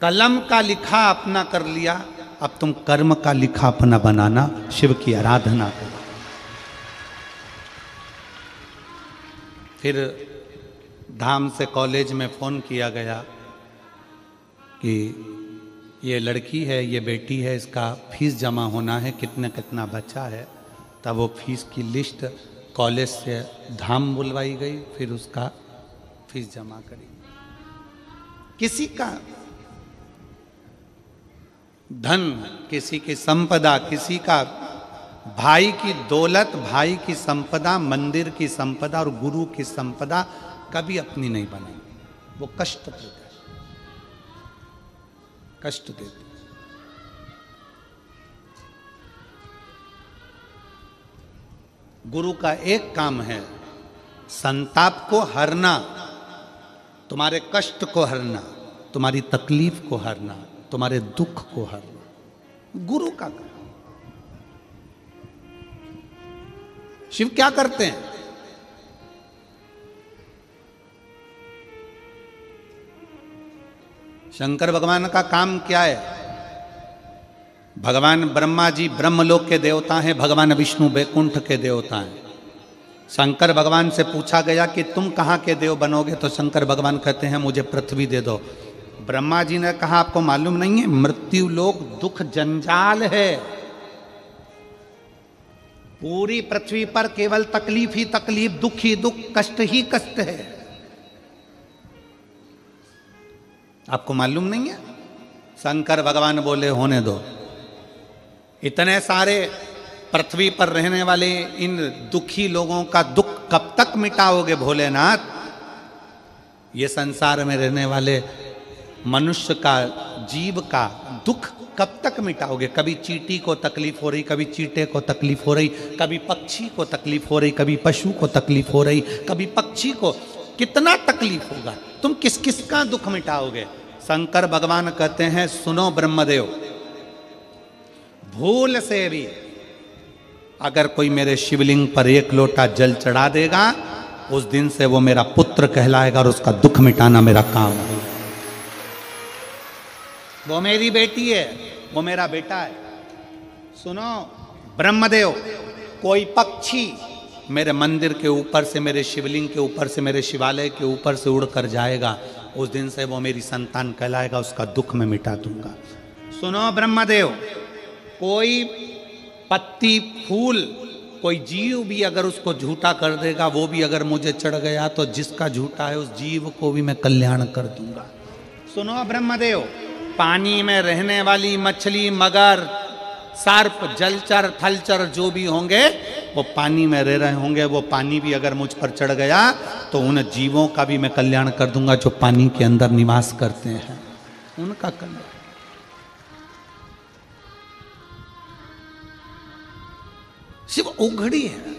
कलम का लिखा अपना कर लिया, अब तुम कर्म का लिखा अपना बनाना, शिव की आराधना करो। फिर धाम से कॉलेज में फ़ोन किया गया कि ये लड़की है, ये बेटी है, इसका फीस जमा होना है, कितना कितना बचा है। तब वो फीस की लिस्ट कॉलेज से धाम बुलवाई गई, फिर उसका फीस जमा करी। किसी का धन, किसी की संपदा, किसी का भाई की दौलत, भाई की संपदा, मंदिर की संपदा और गुरु की संपदा कभी अपनी नहीं बनेगी। वो कष्ट देते, कष्ट देते। गुरु का एक काम है संताप को हरना, तुम्हारे कष्ट को हरना, तुम्हारी तकलीफ को हरना, तुम्हारे दुख को हरना, गुरु का काम। शिव क्या करते हैं? शंकर भगवान का काम क्या है? भगवान ब्रह्मा जी ब्रह्मलोक के देवता हैं, भगवान विष्णु वैकुंठ के देवता हैं। शंकर भगवान से पूछा गया कि तुम कहाँ के देव बनोगे, तो शंकर भगवान कहते हैं मुझे पृथ्वी दे दो। ब्रह्मा जी ने कहा आपको मालूम नहीं है, मृत्यु लोक दुख जंजाल है, पूरी पृथ्वी पर केवल तकलीफ ही तकलीफ, दुख ही दुख, कष्ट ही कष्ट है। आपको मालूम नहीं है? शंकर भगवान बोले होने दो, इतने सारे पृथ्वी पर रहने वाले इन दुखी लोगों का दुख कब तक मिटाओगे भोलेनाथ? ये संसार में रहने वाले मनुष्य का, जीव का दुख कब तक मिटाओगे? कभी चींटी को तकलीफ हो रही, कभी चींटे को तकलीफ हो रही, कभी पक्षी को तकलीफ हो रही, कभी पशु को तकलीफ हो रही, कभी पक्षी को, कितना तकलीफ होगा? तुम किस किस का दुख मिटाओगे? शंकर भगवान कहते हैं सुनो ब्रह्मदेव, भूल से भी अगर कोई मेरे शिवलिंग पर एक लोटा जल चढ़ा देगा, उस दिन से वो मेरा पुत्र कहलाएगा और उसका दुख मिटाना मेरा काम है। वो मेरी बेटी है, वो मेरा बेटा है। सुनो ब्रह्मदेव, कोई पक्षी मेरे मंदिर के ऊपर से, मेरे शिवलिंग के ऊपर से, मेरे शिवालय के ऊपर से उड़ कर जाएगा, उस दिन से वो मेरी संतान कहलाएगा, उसका दुख मैं मिटा दूंगा। सुनो ब्रह्मदेव, कोई पत्ती, फूल, कोई जीव भी अगर उसको झूठा कर देगा, वो भी अगर मुझे चढ़ गया, तो जिसका झूठा है उस जीव को भी मैं कल्याण कर दूंगा। सुनो ब्रह्मदेव, पानी में रहने वाली मछली, मगर, सर्प, जलचर, थलचर जो भी होंगे, वो पानी में रह रहे होंगे, वो पानी भी अगर मुझ पर चढ़ गया तो उन जीवों का भी मैं कल्याण कर दूंगा जो पानी के अंदर निवास करते हैं, उनका कल्याण। शिव उघड़ी है।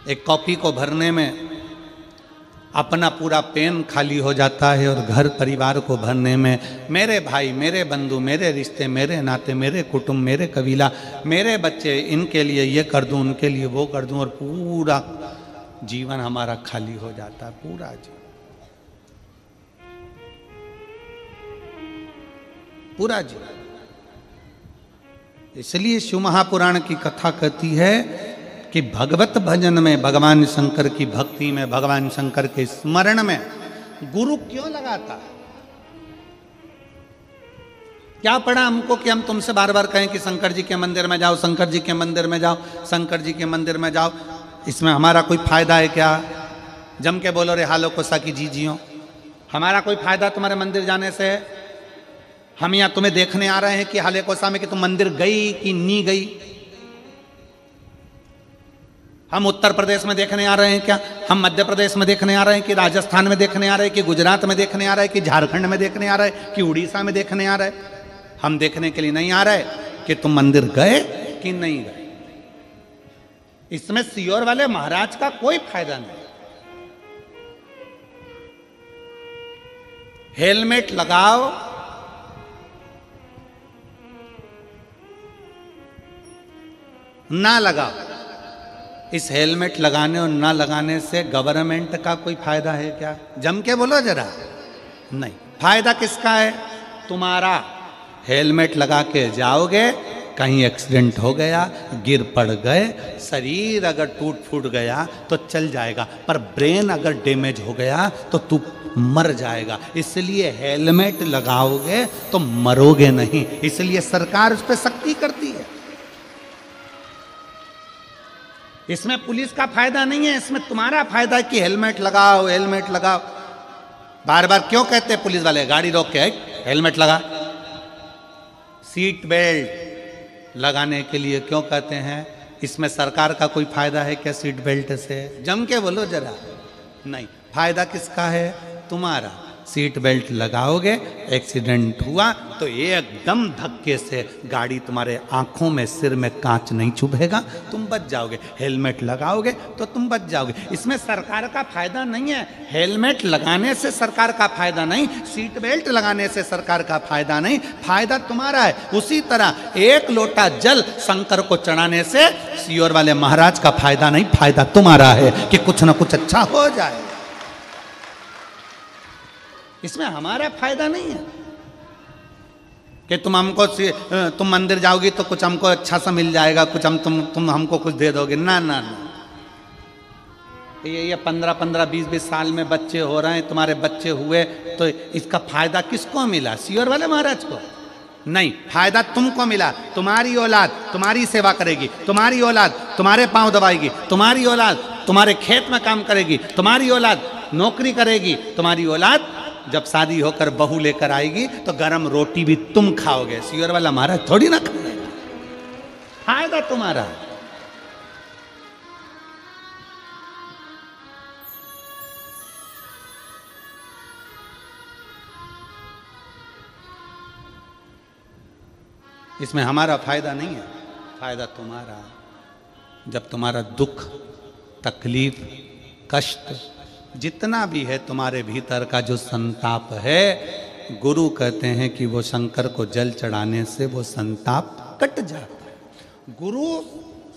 एक कॉपी को भरने में अपना पूरा पेन खाली हो जाता है, और घर परिवार को भरने में मेरे भाई, मेरे बंधु, मेरे रिश्ते, मेरे नाते, मेरे कुटुंब, मेरे कबीला, मेरे बच्चे, इनके लिए ये कर दूं, उनके लिए वो कर दूं, और पूरा जीवन हमारा खाली हो जाता है, पूरा जीवन, पूरा जीवन। इसलिए शिव महापुराण की कथा कहती है कि भगवत भजन में, भगवान शंकर की भक्ति में, भगवान शंकर के स्मरण में गुरु क्यों लगाता है? क्या पड़ा हमको कि हम तुमसे बार बार कहें कि शंकर जी के मंदिर में जाओ, शंकर जी के मंदिर में जाओ, शंकर जी के मंदिर में जाओ? इसमें हमारा कोई फायदा है क्या? जम के बोलो रे हालो को साकी जी जियो, हमारा कोई फायदा तुम्हारे मंदिर जाने से? हम यहाँ तुम्हें देखने आ रहे हैं कि हाले कोसा में कि तुम मंदिर गई कि नहीं गई? हम उत्तर प्रदेश में देखने आ रहे हैं क्या? हम मध्य प्रदेश में देखने आ रहे हैं कि राजस्थान में देखने आ रहे हैं कि गुजरात में देखने आ रहे हैं कि झारखंड में देखने आ रहे हैं कि उड़ीसा में देखने आ रहे हैं? हम देखने के लिए नहीं आ रहे कि तुम मंदिर गए कि नहीं गए। इसमें सियोर वाले महाराज का कोई फायदा नहीं। हेलमेट लगाओ, ना लगाओ, इस हेलमेट लगाने और ना लगाने से गवर्नमेंट का कोई फायदा है क्या? जम के बोलो जरा। नहीं। फायदा किसका है? तुम्हारा। हेलमेट लगा के जाओगे, कहीं एक्सीडेंट हो गया, गिर पड़ गए, शरीर अगर टूट फूट गया तो चल जाएगा, पर ब्रेन अगर डैमेज हो गया तो तू मर जाएगा। इसलिए हेलमेट लगाओगे तो मरोगे नहीं, इसलिए सरकार उस पर सख्ती करती है। इसमें पुलिस का फायदा नहीं है, इसमें तुम्हारा फायदा है कि हेलमेट लगाओ, हेलमेट लगाओ। बार बार क्यों कहते हैं पुलिस वाले, गाड़ी रोक के हेलमेट लगा। सीट बेल्ट लगाने के लिए क्यों कहते हैं? इसमें सरकार का कोई फायदा है क्या सीट बेल्ट से? जम के बोलो जरा। नहीं। फायदा किसका है? तुम्हारा। सीट बेल्ट लगाओगे, एक्सीडेंट हुआ तो एकदम धक्के से गाड़ी तुम्हारे आंखों में, सिर में कांच नहीं चुभेगा, तुम बच जाओगे। हेलमेट लगाओगे तो तुम बच जाओगे। इसमें सरकार का फायदा नहीं है। हेलमेट लगाने से सरकार का फायदा नहीं, सीट बेल्ट लगाने से सरकार का फायदा नहीं, फायदा तुम्हारा है। उसी तरह एक लोटा जल शंकर को चढ़ाने से सीहोर वाले महाराज का फायदा नहीं, फायदा तुम्हारा है कि कुछ ना कुछ अच्छा हो जाए। इसमें हमारा फायदा नहीं है कि तुम मंदिर जाओगी तो कुछ हमको अच्छा सा मिल जाएगा, कुछ तुम हमको कुछ दे दोगे। ना ना ना। ये 15-15, 20-20 साल में बच्चे हो रहे हैं, तुम्हारे बच्चे हुए तो इसका फायदा किसको मिला? सीहोर वाले महाराज को नहीं। फायदा तुमको मिला। तुम्हारी औलाद तुम्हारी सेवा करेगी, तुम्हारी औलाद तुम्हारे पांव दबाएगी, तुम्हारी औलाद तुम्हारे खेत में काम करेगी, तुम्हारी औलाद नौकरी करेगी, तुम्हारी औलाद जब शादी होकर बहू लेकर आएगी तो गरम रोटी भी तुम खाओगे। सीहोर वाला महाराज थोड़ी ना खाएगा। फायदा तुम्हारा। इसमें हमारा फायदा नहीं है, फायदा तुम्हारा। जब तुम्हारा दुख, तकलीफ, कष्ट जितना भी है तुम्हारे भीतर का जो संताप है, गुरु कहते हैं कि वो शंकर को जल चढ़ाने से वो संताप कट जाता है। गुरु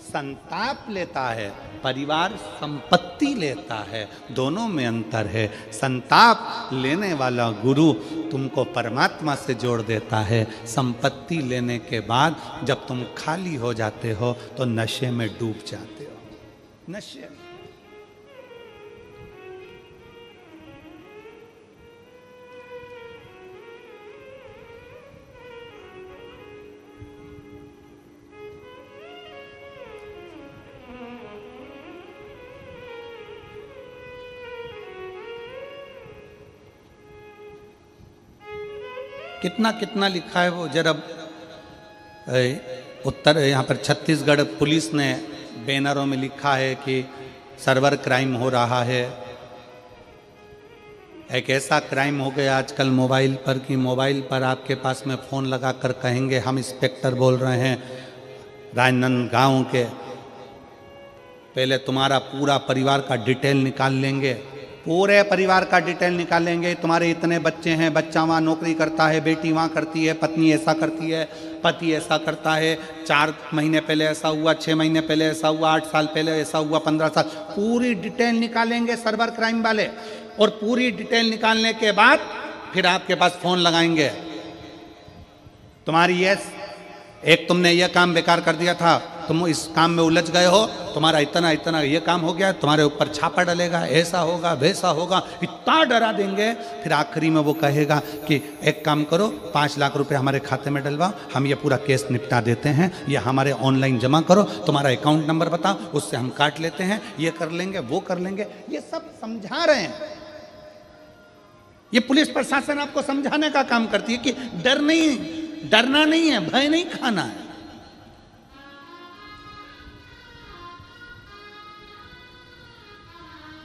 संताप लेता है, परिवार संपत्ति लेता है, दोनों में अंतर है। संताप लेने वाला गुरु तुमको परमात्मा से जोड़ देता है। संपत्ति लेने के बाद जब तुम खाली हो जाते हो तो नशे में डूब जाते हो। नशे। कितना कितना लिखा है वो जरा। उत्तर यहाँ पर छत्तीसगढ़ पुलिस ने बैनरों में लिखा है कि सर्वर क्राइम हो रहा है। एक ऐसा क्राइम हो गया आजकल मोबाइल पर कि मोबाइल पर आपके पास में फ़ोन लगा कर कहेंगे हम इंस्पेक्टर बोल रहे हैं राजनांदगांव के। पहले तुम्हारा पूरा परिवार का डिटेल निकाल लेंगे, पूरे परिवार का डिटेल निकालेंगे। तुम्हारे इतने बच्चे हैं, बच्चा वहाँ नौकरी करता है, बेटी वहाँ करती है, पत्नी ऐसा करती है, पति ऐसा करता है, 4 महीने पहले ऐसा हुआ, 6 महीने पहले ऐसा हुआ, 8 साल पहले ऐसा हुआ, 15 साल, पूरी डिटेल निकालेंगे सर्वर क्राइम वाले। और पूरी डिटेल निकालने के बाद फिर आपके पास फ़ोन लगाएंगे। तुम्हारी एक तुमने यह काम बेकार कर दिया था, तुम इस काम में उलझ गए हो, तुम्हारा इतना इतना ये काम हो गया, तुम्हारे ऊपर छापा डलेगा, ऐसा होगा वैसा होगा, इतना डरा देंगे। फिर आखिरी में वो कहेगा कि एक काम करो, 5 लाख रुपए हमारे खाते में डलवाओ, हम ये पूरा केस निपटा देते हैं, या हमारे ऑनलाइन जमा करो, तुम्हारा अकाउंट नंबर बताओ, उससे हम काट लेते हैं, ये कर लेंगे वो कर लेंगे। ये सब समझा रहे हैं। ये पुलिस प्रशासन आपको समझाने का काम करती है कि डरना नहीं है, भय नहीं खाना है।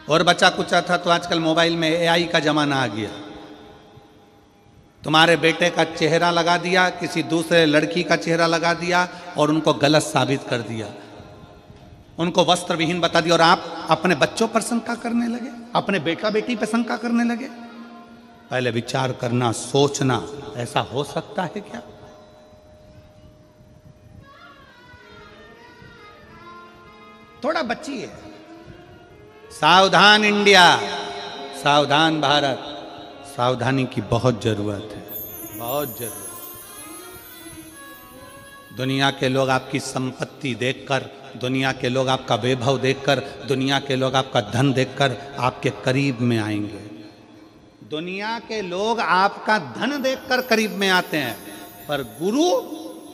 और बचा कुचा था तो आजकल मोबाइल में एआई का जमाना आ गया। तुम्हारे बेटे का चेहरा लगा दिया, किसी दूसरे लड़की का चेहरा लगा दिया और उनको गलत साबित कर दिया, उनको वस्त्र विहीन बता दिया, और आप अपने बच्चों पर शंका करने लगे, अपने बेटा बेटी पर शंका करने लगे। पहले विचार करना, सोचना, ऐसा हो सकता है क्या? थोड़ा बचिए। सावधान इंडिया, सावधान भारत, सावधानी की बहुत जरूरत है, बहुत जरूरत। दुनिया के लोग आपकी संपत्ति देखकर, दुनिया के लोग आपका वैभव देखकर, दुनिया के लोग आपका धन देखकर आपके करीब में आएंगे। दुनिया के लोग आपका धन देखकर करीब में आते हैं, पर गुरु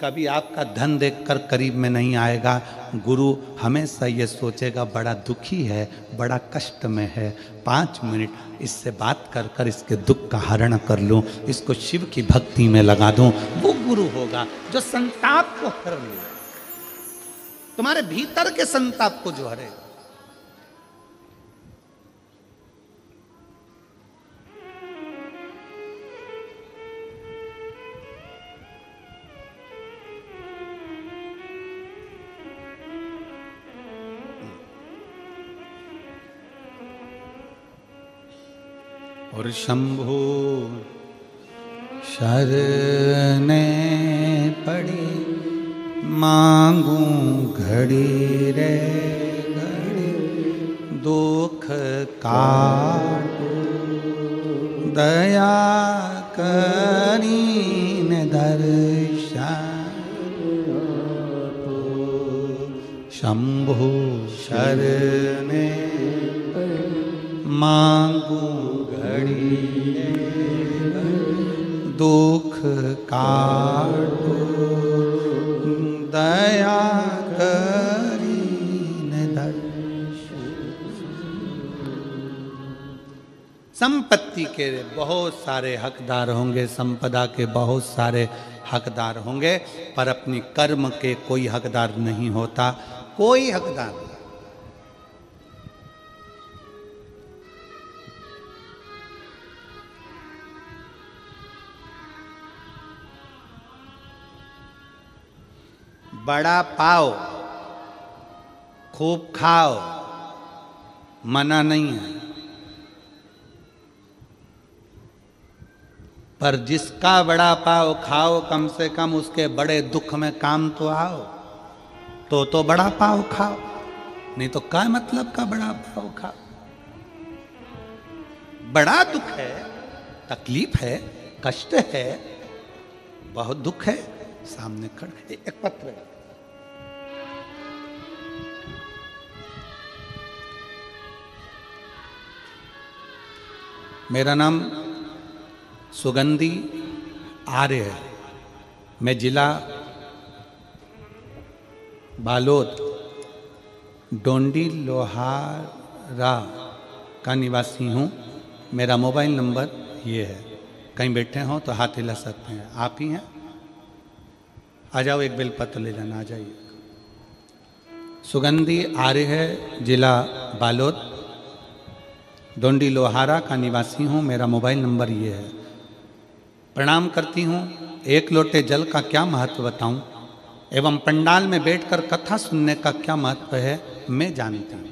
कभी आपका धन देखकर करीब में नहीं आएगा। गुरु हमेशा ये सोचेगा बड़ा दुखी है, बड़ा कष्ट में है, 5 मिनट इससे बात कर कर इसके दुख का हरण कर लूं, इसको शिव की भक्ति में लगा दूं। वो गुरु होगा जो संताप को हर ले, तुम्हारे भीतर के संताप को जो हरे। और शंभु शरणे पड़ी मांगू घड़ी रे घड़ी, दुख काटो दया करीन दर्शन। शंभु शरणे मांगू घड़ी दुख काटो दया करीन दर्शन। संपत्ति के बहुत सारे हकदार होंगे, संपदा के बहुत सारे हकदार होंगे, पर अपनी कर्म के कोई हकदार नहीं होता, कोई हकदार नहीं। बड़ा पाओ, खूब खाओ, मना नहीं है, पर जिसका बड़ा पाओ खाओ, कम से कम उसके बड़े दुख में काम तो आओ। तो बड़ा पाओ खाओ, नहीं तो क्या मतलब का बड़ा पाओ खाओ। बड़ा दुख है, तकलीफ है, कष्ट है, बहुत दुख है, सामने खड़े। एक पत्र है, मेरा नाम सुगंधी आर्य है, मैं जिला बालोद डोंडी लोहारा का निवासी हूँ। मेरा मोबाइल नंबर ये है, कहीं बैठे हों तो हाथ हिला सकते हैं। आप ही हैं? आ जाओ, एक बेलपत्र ले जाना, आ जाइए। सुगंधी आर्य है, जिला बालोद डोंडी लोहारा का निवासी हूँ। मेरा मोबाइल नंबर ये है। प्रणाम करती हूँ। एक लोटे जल का क्या महत्व बताऊँ एवं पंडाल में बैठकर कथा सुनने का क्या महत्व है मैं जानती हूँ।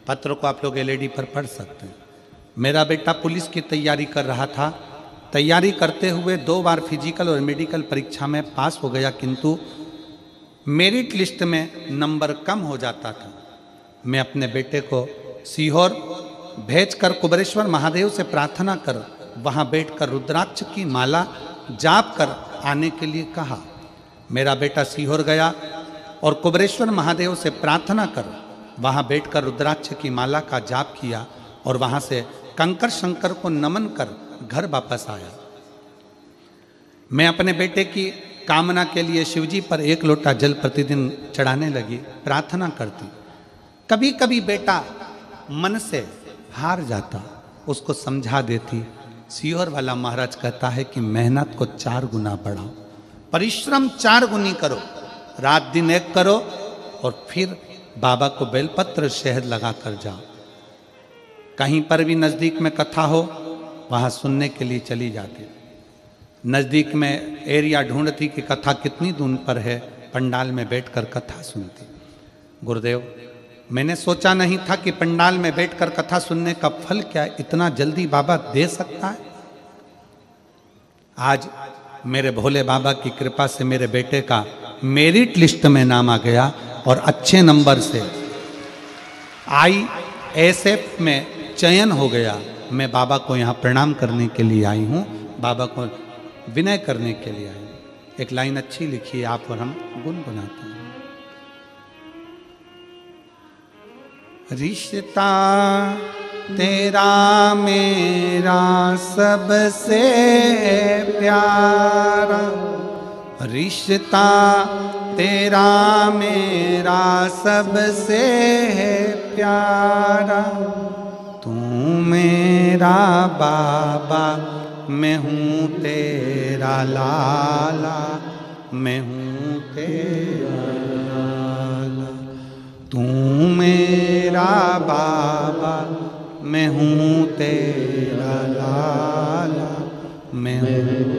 पत्र को आप लोग एलईडी पर पढ़ सकते हैं। मेरा बेटा पुलिस की तैयारी कर रहा था। तैयारी करते हुए 2 बार फिजिकल और मेडिकल परीक्षा में पास हो गया, किंतु मेरिट लिस्ट में नंबर कम हो जाता था। मैं अपने बेटे को सीहोर भेजकर कुबेरेश्वर महादेव से प्रार्थना कर वहां बैठकर रुद्राक्ष की माला जाप कर आने के लिए कहा। मेरा बेटा सीहोर गया और कुबेरेश्वर महादेव से प्रार्थना कर वहां बैठकर रुद्राक्ष की माला का जाप किया और वहां से कंकर शंकर को नमन कर घर वापस आया। मैं अपने बेटे की कामना के लिए शिवजी पर 1 लोटा जल प्रतिदिन चढ़ाने लगी, प्रार्थना करती। कभी कभी बेटा मन से हार जाता, उसको समझा देती। सीहोर वाला महाराज कहता है कि मेहनत को 4 गुना बढ़ाओ, परिश्रम 4 गुनी करो, रात दिन एक करो और फिर बाबा को बेलपत्र शहद लगा कर जाओ। कहीं पर भी नज़दीक में कथा हो वहाँ सुनने के लिए चली जाती। नज़दीक में एरिया ढूंढती कि कथा कितनी दूर पर है, पंडाल में बैठकर कथा सुनती। गुरुदेव, मैंने सोचा नहीं था कि पंडाल में बैठकर कथा सुनने का फल क्या इतना जल्दी बाबा दे सकता है। आज मेरे भोले बाबा की कृपा से मेरे बेटे का मेरिट लिस्ट में नाम आ गया और अच्छे नंबर से ISF में चयन हो गया। मैं बाबा को यहाँ प्रणाम करने के लिए आई हूँ, बाबा को विनय करने के लिए आई हूँ। एक लाइन अच्छी लिखी है आप और हम गुनगुनाते हैं। रिश्ता तेरा मेरा सबसे प्यारा, रिश्ता तेरा मेरा सबसे प्यारा, तू मेरा बाबा मैं हूँ तेरा लाला, मैं हूँ तेरा लाला, तू मेरा बाबा मैं हूँ तेरा लाला, मैं हूँ।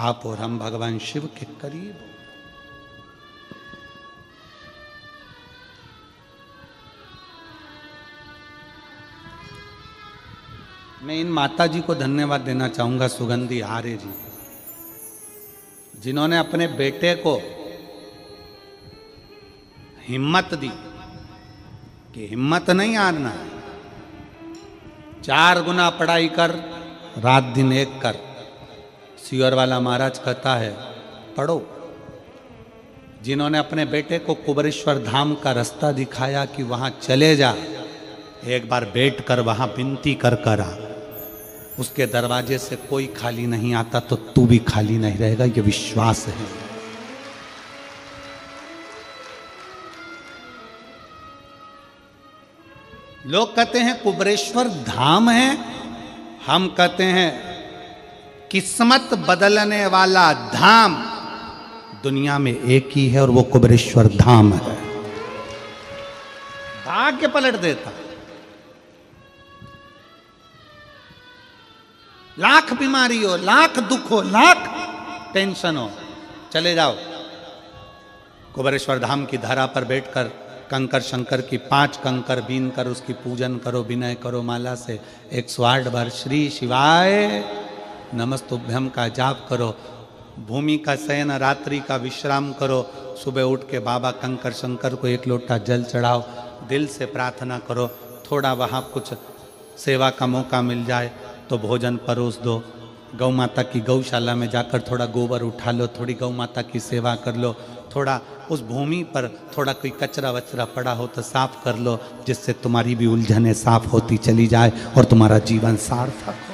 आप और हम भगवान शिव के करीब। मैं इन माता जी को धन्यवाद देना चाहूंगा, सुगंधी आर्य जी, जिन्होंने अपने बेटे को हिम्मत दी कि हिम्मत नहीं हारना, 4 गुना पढ़ाई कर, रात दिन एक कर। सियोर वाला महाराज कहता है पढ़ो। जिन्होंने अपने बेटे को कुबरेश्वर धाम का रास्ता दिखाया कि वहां चले जा, एक बार बैठ कर वहां विनती कर कर आ, उसके दरवाजे से कोई खाली नहीं आता तो तू भी खाली नहीं रहेगा, ये विश्वास है। लोग कहते हैं कुबरेश्वर धाम है, हम कहते हैं किस्मत बदलने वाला धाम दुनिया में एक ही है और वो कुबरेश्वर धाम है। भाग्य पलट देता। लाख बीमारी हो, लाख दुख हो, लाख टेंशन हो, चले जाओ कुबरेश्वर धाम की धरा पर बैठकर कंकर शंकर की 5 कंकर बीन कर उसकी पूजन करो, विनय करो, माला से 108 बार श्री शिवाय नमस्तुभ्यम का जाप करो, भूमि का शयन, रात्रि का विश्राम करो, सुबह उठ के बाबा कंकर शंकर को 1 लोटा जल चढ़ाओ, दिल से प्रार्थना करो, थोड़ा वहाँ कुछ सेवा का मौका मिल जाए तो भोजन परोस दो, गौ माता की गौशाला में जाकर थोड़ा गोबर उठा लो, थोड़ी गौ माता की सेवा कर लो, थोड़ा उस भूमि पर थोड़ा कोई कचरा वचरा पड़ा हो तो साफ कर लो, जिससे तुम्हारी भी उलझनें साफ होती चली जाए और तुम्हारा जीवन सार्थक।